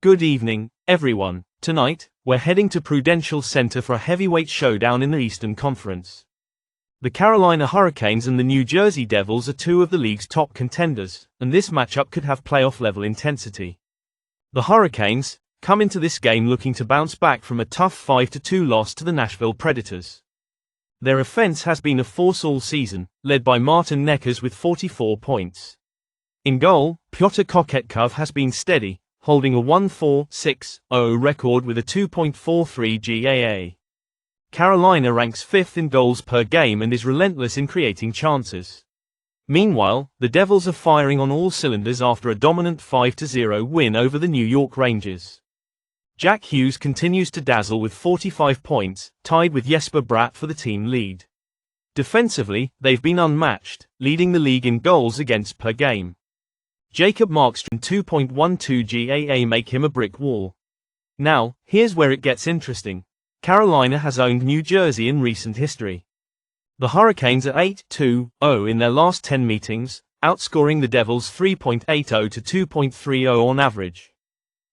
Good evening, everyone. Tonight, we're heading to Prudential Center for a heavyweight showdown in the Eastern Conference. The Carolina Hurricanes and the New Jersey Devils are two of the league's top contenders, and this matchup could have playoff-level intensity. The Hurricanes come into this game looking to bounce back from a tough 5-2 loss to the Nashville Predators. Their offense has been a force all season, led by Martin Necas with 44 points. In goal, Pyotr Kochetkov has been steady, holding a 1-4-6-0 record with a 2.43 GAA. Carolina ranks 5th in goals per game and is relentless in creating chances. Meanwhile, the Devils are firing on all cylinders after a dominant 5-0 win over the New York Rangers. Jack Hughes continues to dazzle with 45 points, tied with Jesper Bratt for the team lead. Defensively, they've been unmatched, leading the league in goals against per game. Jacob Markstrom 2.12 GAA make him a brick wall. Now, here's where it gets interesting. Carolina has owned New Jersey in recent history. The Hurricanes are 8-2-0 in their last 10 meetings, outscoring the Devils 3.80 to 2.30 on average.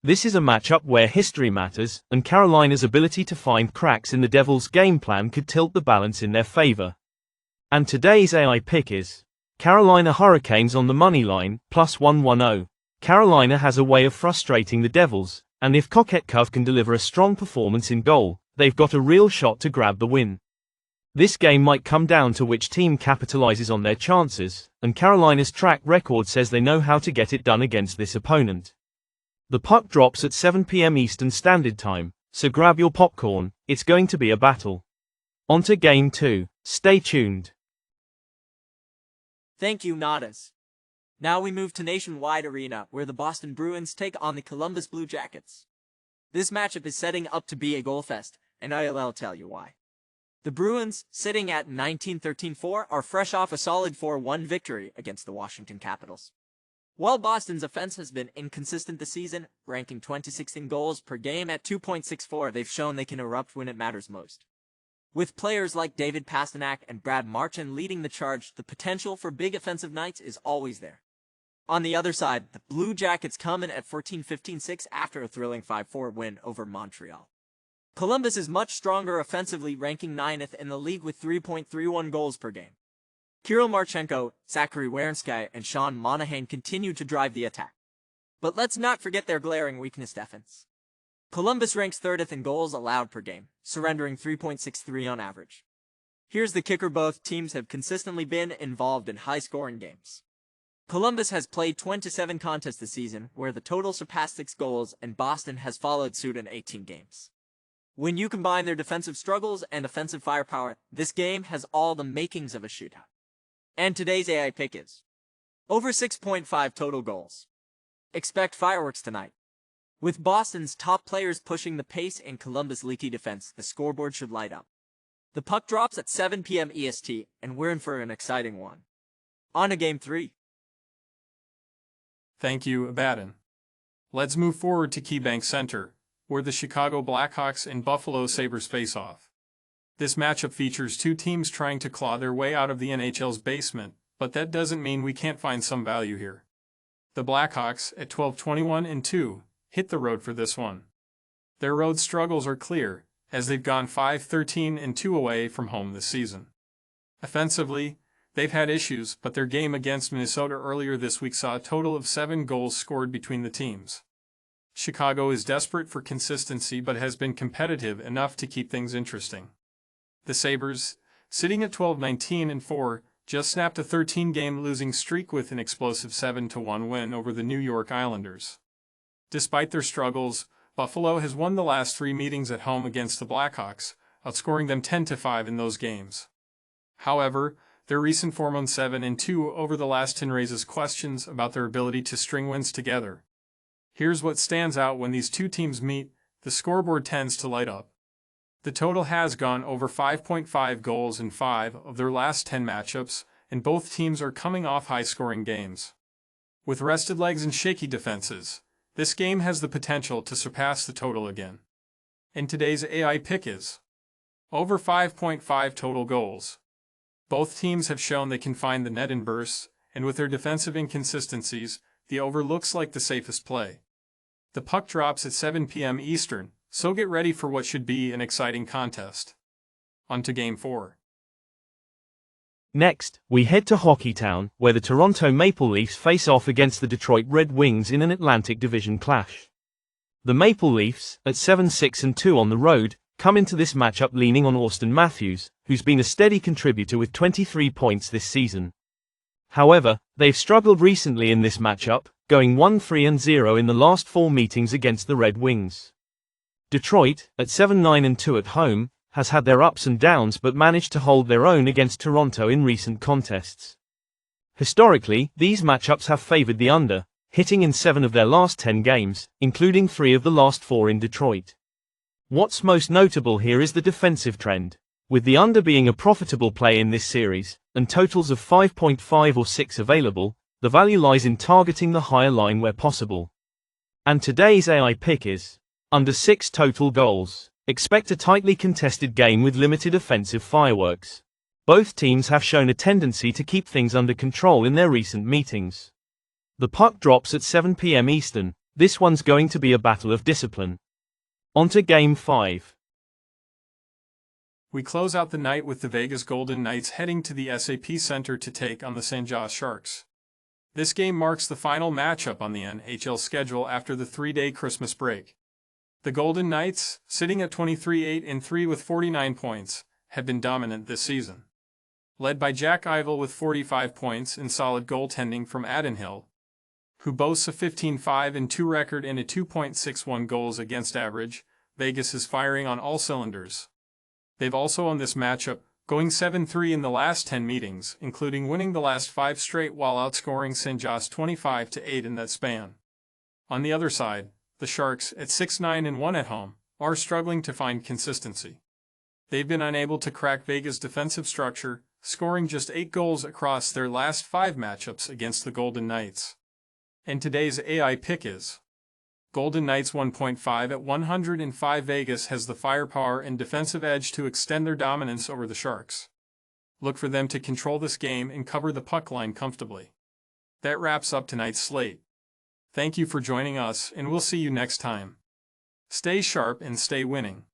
This is a matchup where history matters, and Carolina's ability to find cracks in the Devils' game plan could tilt the balance in their favor. And today's AI pick is Carolina Hurricanes on the money line, plus 110. Carolina has a way of frustrating the Devils, and if Kochetkov can deliver a strong performance in goal, they've got a real shot to grab the win. This game might come down to which team capitalizes on their chances, and Carolina's track record says they know how to get it done against this opponent. The puck drops at 7 p.m. Eastern Standard Time, so grab your popcorn, it's going to be a battle. On to Game 2, stay tuned. Thank you, Nadas. Now we move to Nationwide Arena, where the Boston Bruins take on the Columbus Blue Jackets. This matchup is setting up to be a goal fest, and I'll tell you why. The Bruins, sitting at 19-13-4, are fresh off a solid 4-1 victory against the Washington Capitals. While Boston's offense has been inconsistent this season, ranking 26th in goals per game at 2.64, they've shown they can erupt when it matters most. With players like David Pastrnak and Brad Marchand leading the charge, the potential for big offensive nights is always there. On the other side, the Blue Jackets come in at 14-15-6 after a thrilling 5-4 win over Montreal. Columbus is much stronger offensively, ranking 9th in the league with 3.31 goals per game. Kirill Marchenko, Zachary Werenski, and Sean Monahan continue to drive the attack. But let's not forget their glaring weakness: defense. Columbus ranks 30th in goals allowed per game, surrendering 3.63 on average. Here's the kicker: both teams have consistently been involved in high-scoring games. Columbus has played 27 contests this season, where the total surpassed 6 goals, and Boston has followed suit in 18 games. When you combine their defensive struggles and offensive firepower, this game has all the makings of a shootout. And today's AI pick is over 6.5 total goals. Expect fireworks tonight. With Boston's top players pushing the pace and Columbus' leaky defense, the scoreboard should light up. The puck drops at 7 p.m. EST, and we're in for an exciting one. On to Game 3. Thank you, Abaddon. Let's move forward to KeyBank Center, where the Chicago Blackhawks and Buffalo Sabres face off. This matchup features two teams trying to claw their way out of the NHL's basement, but that doesn't mean we can't find some value here. The Blackhawks, at 12-21-2, hit the road for this one. Their road struggles are clear, as they've gone 5-13-2 away from home this season. Offensively, they've had issues, but their game against Minnesota earlier this week saw a total of 7 goals scored between the teams. Chicago is desperate for consistency but has been competitive enough to keep things interesting. The Sabres, sitting at 12-19-4, just snapped a 13-game losing streak with an explosive 7-1 win over the New York Islanders. Despite their struggles, Buffalo has won the last 3 meetings at home against the Blackhawks, outscoring them 10-5 in those games. However, their recent form on 7-2 over the last 10 raises questions about their ability to string wins together. Here's what stands out: when these two teams meet, the scoreboard tends to light up. The total has gone over 5.5 goals in 5 of their last 10 matchups, and both teams are coming off high-scoring games. With rested legs and shaky defenses, this game has the potential to surpass the total again. And today's AI pick is over 5.5 total goals. Both teams have shown they can find the net in bursts, and with their defensive inconsistencies, the over looks like the safest play. The puck drops at 7 p.m. Eastern, so get ready for what should be an exciting contest. On to Game 4. Next, we head to Hockeytown, where the Toronto Maple Leafs face off against the Detroit Red Wings in an Atlantic Division clash. The Maple Leafs, at 7-6-2 on the road, come into this matchup leaning on Auston Matthews, who's been a steady contributor with 23 points this season. However, they've struggled recently in this matchup, going 1-3-0 in the last 4 meetings against the Red Wings. Detroit, at 7-9-2 at home, has had their ups and downs but managed to hold their own against Toronto in recent contests. Historically, these matchups have favored the under, hitting in 7 of their last 10 games, including 3 of the last 4 in Detroit. What's most notable here is the defensive trend. With the under being a profitable play in this series, and totals of 5.5 or 6 available, the value lies in targeting the higher line where possible. And today's AI pick is under 6 total goals. Expect a tightly contested game with limited offensive fireworks. Both teams have shown a tendency to keep things under control in their recent meetings. The puck drops at 7 p.m. Eastern. This one's going to be a battle of discipline. On to Game 5. We close out the night with the Vegas Golden Knights heading to the SAP Center to take on the St. John's Sharks. This game marks the final matchup on the NHL schedule after the 3-day Christmas break. The Golden Knights, sitting at 23-8-3 with 49 points, have been dominant this season. Led by Jack Eichel with 45 points and solid goaltending from Adin Hill, who boasts a 15-5-2 record and a 2.61 goals against average, Vegas is firing on all cylinders. They've also won this matchup, going 7-3 in the last 10 meetings, including winning the last 5 straight while outscoring St. John's 25-8 in that span. On the other side, the Sharks, at 6-9-1 at home, are struggling to find consistency. They've been unable to crack Vegas' defensive structure, scoring just 8 goals across their last 5 matchups against the Golden Knights. And today's AI pick is Golden Knights 1.5 at 105. Vegas has the firepower and defensive edge to extend their dominance over the Sharks. Look for them to control this game and cover the puck line comfortably. That wraps up tonight's slate. Thank you for joining us, and we'll see you next time. Stay sharp and stay winning.